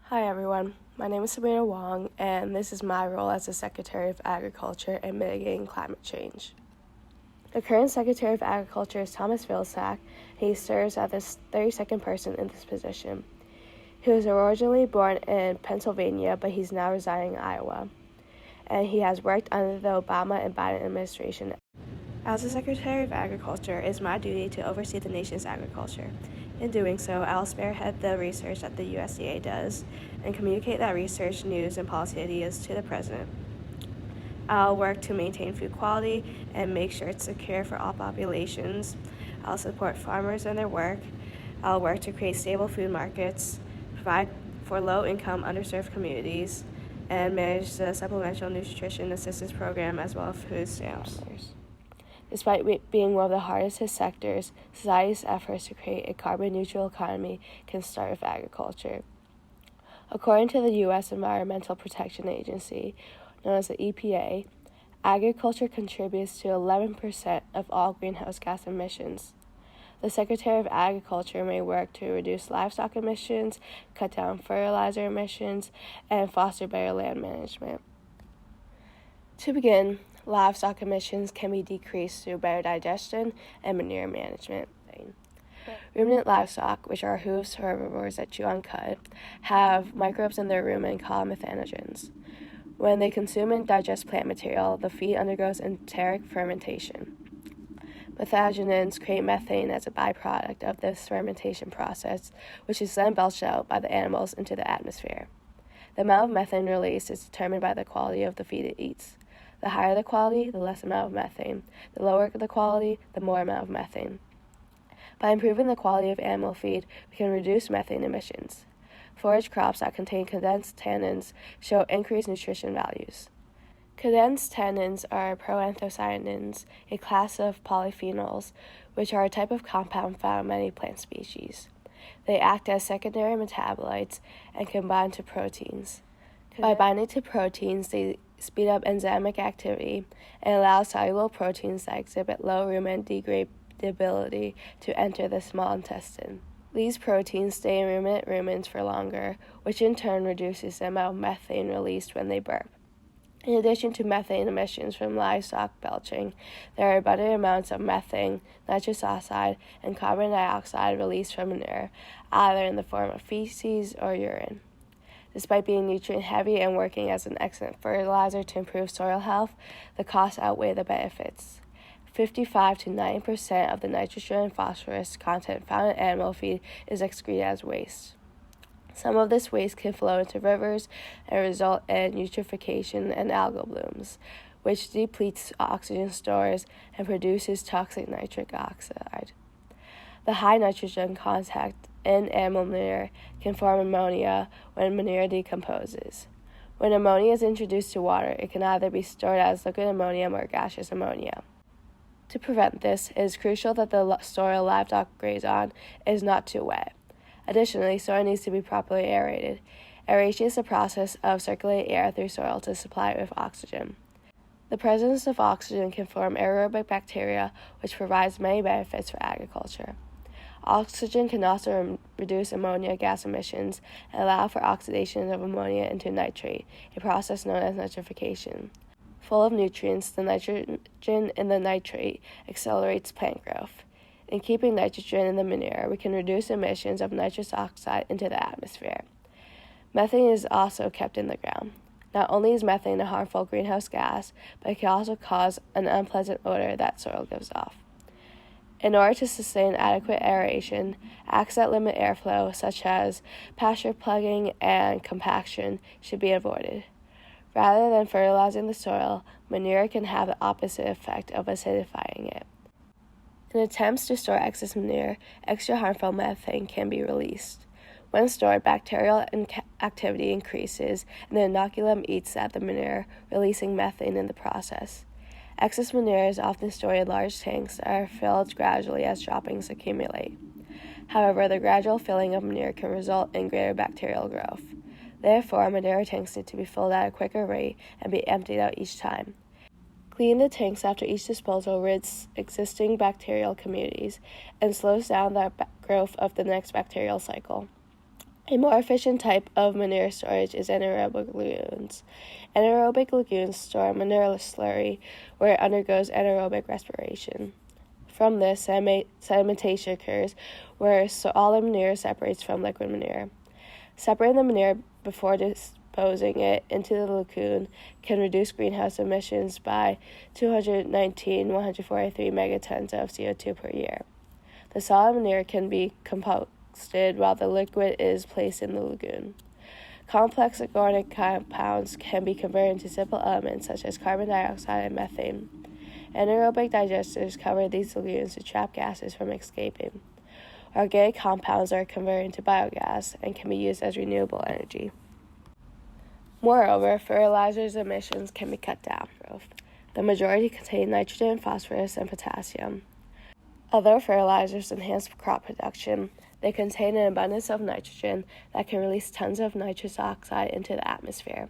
Hi everyone, my name is Sabrina Wong, and this is my role as the Secretary of Agriculture in mitigating climate change. The current Secretary of Agriculture is Thomas Vilsack. He serves as the 32nd person in this position. He was originally born in Pennsylvania, but he's now residing in Iowa, and he has worked under the Obama and Biden administration. As the Secretary of Agriculture, it is my duty to oversee the nation's agriculture. In doing so, I'll spearhead the research that the USDA does and communicate that research, news, and policy ideas to the President. I'll work to maintain food quality and make sure it's secure for all populations. I'll support farmers in their work. I'll work to create stable food markets, provide for low-income, underserved communities, and manage the Supplemental Nutrition Assistance Program as well as food stamps. Despite being one of the hardest hit sectors, society's efforts to create a carbon-neutral economy can start with agriculture. According to the U.S. Environmental Protection Agency, known as the EPA, agriculture contributes to 11% of all greenhouse gas emissions. The Secretary of Agriculture may work to reduce livestock emissions, cut down fertilizer emissions, and foster better land management. To begin, livestock emissions can be decreased through better digestion and manure management. Ruminant livestock, which are hoofed herbivores that chew on cud, have microbes in their rumen called methanogens. When they consume and digest plant material, the feed undergoes enteric fermentation. Methanogens create methane as a byproduct of this fermentation process, which is then belched out by the animals into the atmosphere. The amount of methane released is determined by the quality of the feed it eats. The higher the quality, the less amount of methane. The lower the quality, the more amount of methane. By improving the quality of animal feed, we can reduce methane emissions. Forage crops that contain condensed tannins show increased nutrition values. Condensed tannins are proanthocyanins, a class of polyphenols, which are a type of compound found in many plant species. They act as secondary metabolites and can bind to proteins. By binding to proteins, they speed up enzymatic activity and allow soluble proteins that exhibit low rumen degradability to enter the small intestine. These proteins stay in ruminant rumens for longer, which in turn reduces the amount of methane released when they burp. In addition to methane emissions from livestock belching, there are abundant amounts of methane, nitrous oxide, and carbon dioxide released from manure, either in the form of feces or urine. Despite being nutrient-heavy and working as an excellent fertilizer to improve soil health, the costs outweigh the benefits. 55 to 90% of the nitrogen and phosphorus content found in animal feed is excreted as waste. Some of this waste can flow into rivers and result in eutrophication and algal blooms, which depletes oxygen stores and produces toxic nitric oxide. The high nitrogen content in animal manure can form ammonia when manure decomposes. When ammonia is introduced to water, it can either be stored as liquid ammonium or gaseous ammonia. To prevent this, it is crucial that the soil livestock graze on is not too wet. Additionally, soil needs to be properly aerated. Aeration is the process of circulating air through soil to supply it with oxygen. The presence of oxygen can form aerobic bacteria, which provides many benefits for agriculture. Oxygen can also reduce ammonia gas emissions and allow for oxidation of ammonia into nitrate, a process known as nitrification. Full of nutrients, the nitrogen in the nitrate accelerates plant growth. In keeping nitrogen in the manure, we can reduce emissions of nitrous oxide into the atmosphere. Methane is also kept in the ground. Not only is methane a harmful greenhouse gas, but it can also cause an unpleasant odor that soil gives off. In order to sustain adequate aeration, acts that limit airflow, such as pasture plugging and compaction, should be avoided. Rather than fertilizing the soil, manure can have the opposite effect of acidifying it. In attempts to store excess manure, extra harmful methane can be released. When stored, bacterial activity increases, and the inoculum eats at the manure, releasing methane in the process. Excess manure is often stored in large tanks that are filled gradually as droppings accumulate. However, the gradual filling of manure can result in greater bacterial growth. Therefore, manure tanks need to be filled at a quicker rate and be emptied out each time. Cleaning the tanks after each disposal rids existing bacterial communities and slows down the growth of the next bacterial cycle. A more efficient type of manure storage is anaerobic lagoons. Anaerobic lagoons store manure slurry where it undergoes anaerobic respiration. From this, sedimentation occurs where solid manure separates from liquid manure. Separating the manure before disposing it into the lagoon can reduce greenhouse emissions by 143 megatons of CO2 per year. The solid manure can be composted while the liquid is placed in the lagoon. Complex organic compounds can be converted into simple elements such as carbon dioxide and methane. Anaerobic digesters cover these lagoons to trap gases from escaping. Organic compounds are converted into biogas and can be used as renewable energy. Moreover, fertilizers emissions can be cut down. The majority contain nitrogen, phosphorus, and potassium. Although fertilizers enhance crop production, they contain an abundance of nitrogen that can release tons of nitrous oxide into the atmosphere.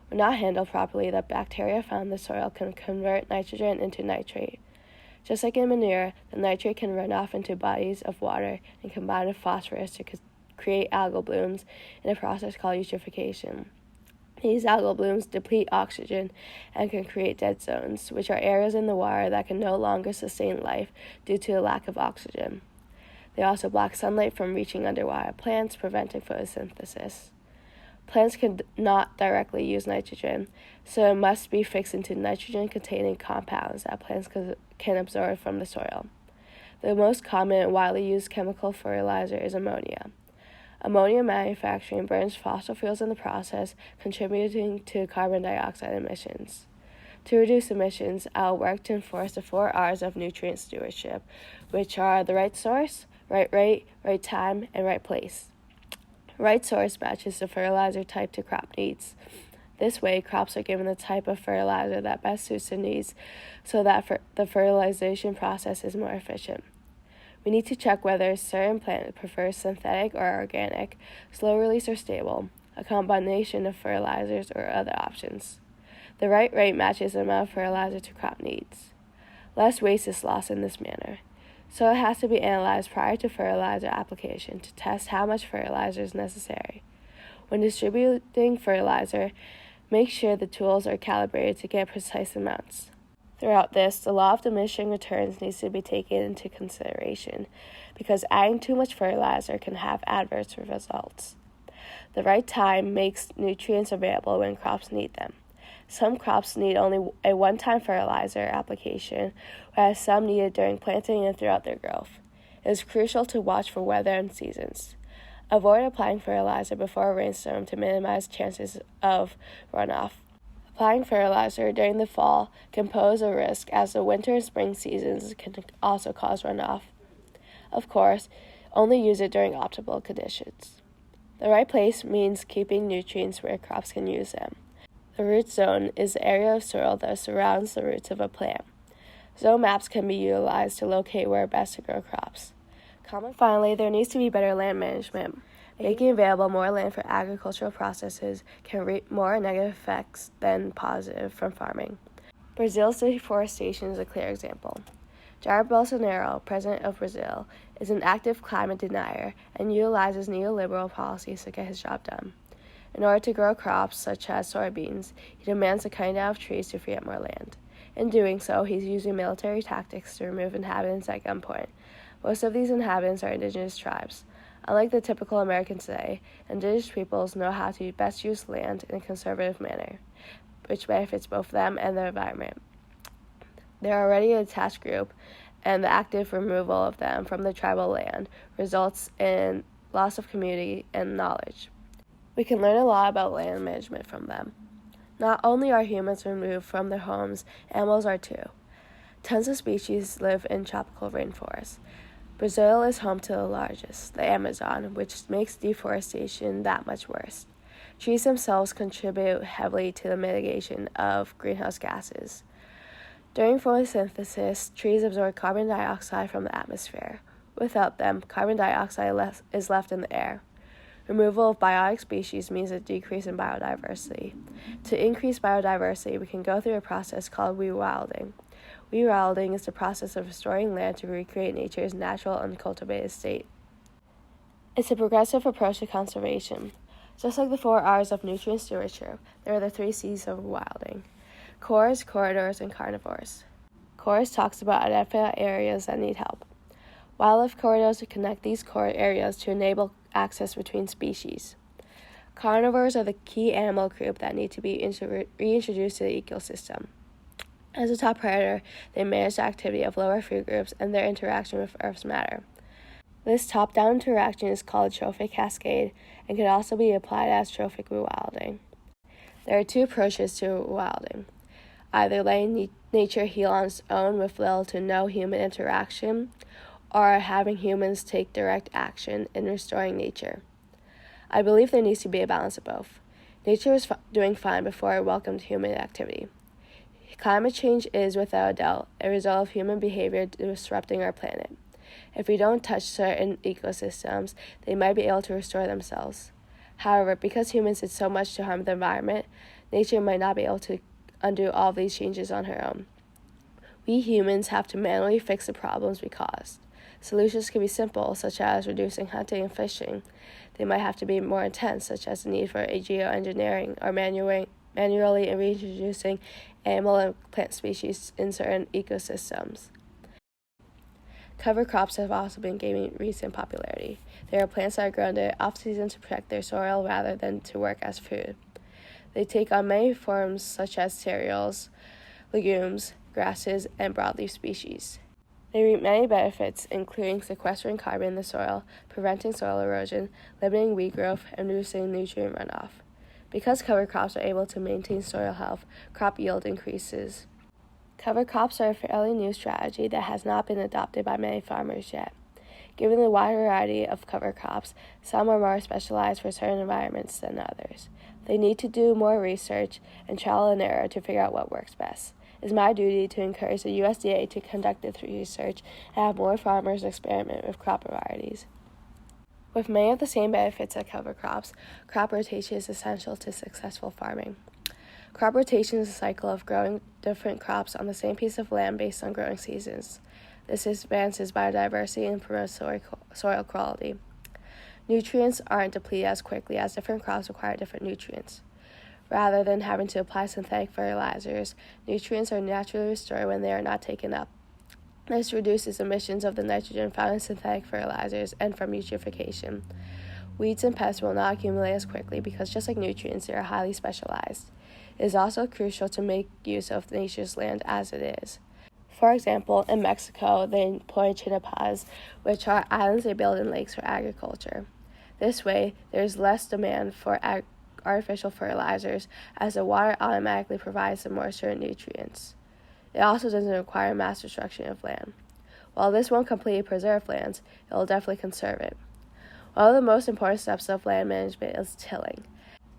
When not handled properly, the bacteria found in the soil can convert nitrogen into nitrate. Just like in manure, the nitrate can run off into bodies of water and combine with phosphorus to create algal blooms in a process called eutrophication. These algal blooms deplete oxygen and can create dead zones, which are areas in the water that can no longer sustain life due to a lack of oxygen. They also block sunlight from reaching underwater plants, preventing photosynthesis. Plants cannot directly use nitrogen, so it must be fixed into nitrogen-containing compounds that plants can absorb from the soil. The most common and widely used chemical fertilizer is ammonia. Ammonia manufacturing burns fossil fuels in the process, contributing to carbon dioxide emissions. To reduce emissions, I'll work to enforce the 4 R's of nutrient stewardship, which are the right source, right rate, right time, and right place. Right source matches the fertilizer type to crop needs. This way, crops are given the type of fertilizer that best suits their needs so that the fertilization process is more efficient. We need to check whether a certain plant prefers synthetic or organic, slow release or stable, a combination of fertilizers or other options. The right rate matches the amount of fertilizer to crop needs. Less waste is lost in this manner, so it has to be analyzed prior to fertilizer application to test how much fertilizer is necessary. When distributing fertilizer, make sure the tools are calibrated to get precise amounts. Throughout this, the law of diminishing returns needs to be taken into consideration because adding too much fertilizer can have adverse results. The right time makes nutrients available when crops need them. Some crops need only a one-time fertilizer application, whereas some need it during planting and throughout their growth. It is crucial to watch for weather and seasons. Avoid applying fertilizer before a rainstorm to minimize chances of runoff. Applying fertilizer during the fall can pose a risk as the winter and spring seasons can also cause runoff. Of course, only use it during optimal conditions. The right place means keeping nutrients where crops can use them. The root zone is the area of soil that surrounds the roots of a plant. Zone maps can be utilized to locate where best to grow crops. Finally, there needs to be better land management. Making available more land for agricultural processes can reap more negative effects than positive from farming. Brazil's deforestation is a clear example. Jair Bolsonaro, president of Brazil, is an active climate denier and utilizes neoliberal policies to get his job done. In order to grow crops such as soybeans, he demands the cutting down of trees to free up more land. In doing so, he's using military tactics to remove inhabitants at gunpoint. Most of these inhabitants are indigenous tribes. Unlike the typical American today, indigenous peoples know how to best use land in a conservative manner, which benefits both them and the environment. They are already a detached group, and the active removal of them from the tribal land results in loss of community and knowledge. We can learn a lot about land management from them. Not only are humans removed from their homes, animals are too. Tons of species live in tropical rainforests. Brazil is home to the largest, the Amazon, which makes deforestation that much worse. Trees themselves contribute heavily to the mitigation of greenhouse gases. During photosynthesis, trees absorb carbon dioxide from the atmosphere. Without them, carbon dioxide is left in the air. Removal of biotic species means a decrease in biodiversity. To increase biodiversity, we can go through a process called rewilding. Rewilding is the process of restoring land to recreate nature's natural uncultivated state. It's a progressive approach to conservation. Just like the 4 R's of nutrient stewardship, there are the 3 C's of wilding: cores, corridors, and carnivores. Cores talks about identifying areas that need help. Wildlife corridors connect these core areas to enable access between species. Carnivores are the key animal group that need to be reintroduced to the ecosystem. As a top predator, they manage the activity of lower food groups and their interaction with Earth's matter. This top-down interaction is called a trophic cascade and can also be applied as trophic rewilding. There are 2 approaches to rewilding: either letting nature heal on its own with little to no human interaction, or having humans take direct action in restoring nature. I believe there needs to be a balance of both. Nature was doing fine before it welcomed human activity. Climate change is, without a doubt, a result of human behavior disrupting our planet. If we don't touch certain ecosystems, they might be able to restore themselves. However, because humans did so much to harm the environment, nature might not be able to undo all of these changes on her own. We humans have to manually fix the problems we caused. Solutions can be simple, such as reducing hunting and fishing. They might have to be more intense, such as the need for geoengineering or manually reintroducing animal and plant species in certain ecosystems. Cover crops have also been gaining recent popularity. They are plants that are grown in off-season to protect their soil rather than to work as food. They take on many forms such as cereals, legumes, grasses, and broadleaf species. They reap many benefits, including sequestering carbon in the soil, preventing soil erosion, limiting weed growth, and reducing nutrient runoff. Because cover crops are able to maintain soil health, crop yield increases. Cover crops are a fairly new strategy that has not been adopted by many farmers yet. Given the wide variety of cover crops, some are more specialized for certain environments than others. They need to do more research and trial and error to figure out what works best. It is my duty to encourage the USDA to conduct this research and have more farmers experiment with crop varieties. With many of the same benefits as cover crops, crop rotation is essential to successful farming. Crop rotation is a cycle of growing different crops on the same piece of land based on growing seasons. This advances biodiversity and promotes soil quality. Nutrients aren't depleted as quickly as different crops require different nutrients. Rather than having to apply synthetic fertilizers, nutrients are naturally restored when they are not taken up. This reduces emissions of the nitrogen found in synthetic fertilizers and from eutrophication. Weeds and pests will not accumulate as quickly because, just like nutrients, they are highly specialized. It is also crucial to make use of nature's land as it is. For example, in Mexico, they employ chinapas, which are islands they build in lakes for agriculture. This way, there is less demand for artificial fertilizers, as the water automatically provides the moisture and nutrients. It also doesn't require mass destruction of land. While this won't completely preserve lands, it will definitely conserve it. One of the most important steps of land management is tilling.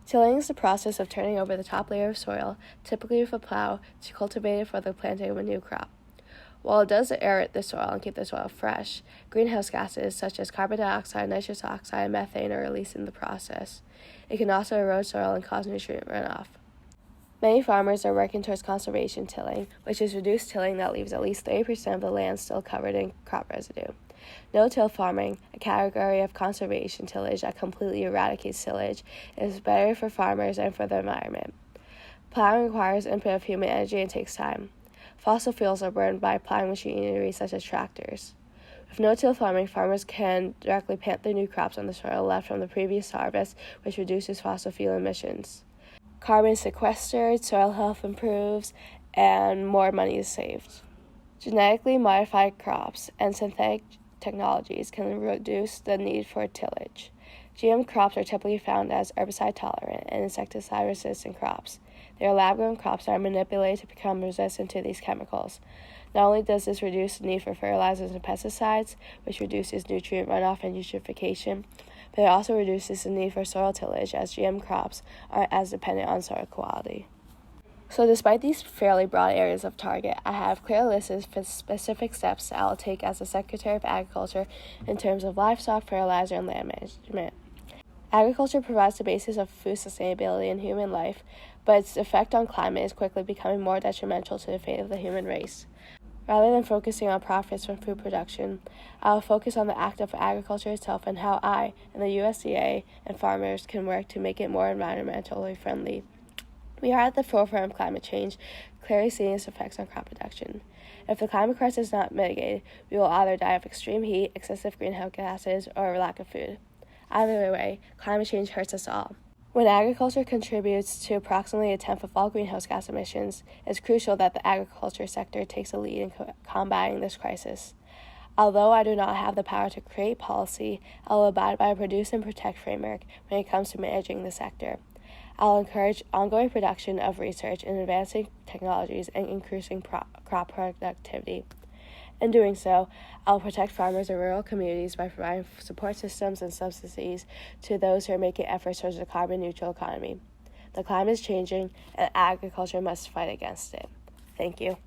Tilling is the process of turning over the top layer of soil, typically with a plow, to cultivate it for the planting of a new crop. While it does aerate the soil and keep the soil fresh, greenhouse gases such as carbon dioxide, nitrous oxide, and methane are released in the process. It can also erode soil and cause nutrient runoff. Many farmers are working towards conservation tilling, which is reduced tilling that leaves at least 30% of the land still covered in crop residue. No-till farming, a category of conservation tillage that completely eradicates tillage, is better for farmers and for the environment. Plowing requires input of human energy and takes time. Fossil fuels are burned by plowing machinery such as tractors. With no-till farming, farmers can directly plant their new crops on the soil left from the previous harvest, which reduces fossil fuel emissions. Carbon is sequestered, soil health improves, and more money is saved. Genetically modified crops and synthetic technologies can reduce the need for tillage. GM crops are typically found as herbicide-tolerant and insecticide-resistant crops. They are lab-grown crops that are manipulated to become resistant to these chemicals. Not only does this reduce the need for fertilizers and pesticides, which reduces nutrient runoff and eutrophication, but it also reduces the need for soil tillage, as GM crops aren't as dependent on soil quality. So despite these fairly broad areas of target, I have clear lists of specific steps that I'll take as the Secretary of Agriculture in terms of livestock, fertilizer, and land management. Agriculture provides the basis of food sustainability and human life, but its effect on climate is quickly becoming more detrimental to the fate of the human race. Rather than focusing on profits from food production, I will focus on the act of agriculture itself and how I and the USDA and farmers can work to make it more environmentally friendly. We are at the forefront of climate change, clearly seeing its effects on crop production. If the climate crisis is not mitigated, we will either die of extreme heat, excessive greenhouse gases, or lack of food. Either way, climate change hurts us all. When agriculture contributes to approximately a tenth of all greenhouse gas emissions, it's crucial that the agriculture sector takes a lead in combating this crisis. Although I do not have the power to create policy, I will abide by a produce and protect framework when it comes to managing the sector. I'll encourage ongoing production of research in advancing technologies and increasing crop productivity. In doing so, I'll protect farmers in rural communities by providing support systems and subsidies to those who are making efforts towards a carbon-neutral economy. The climate is changing, and agriculture must fight against it. Thank you.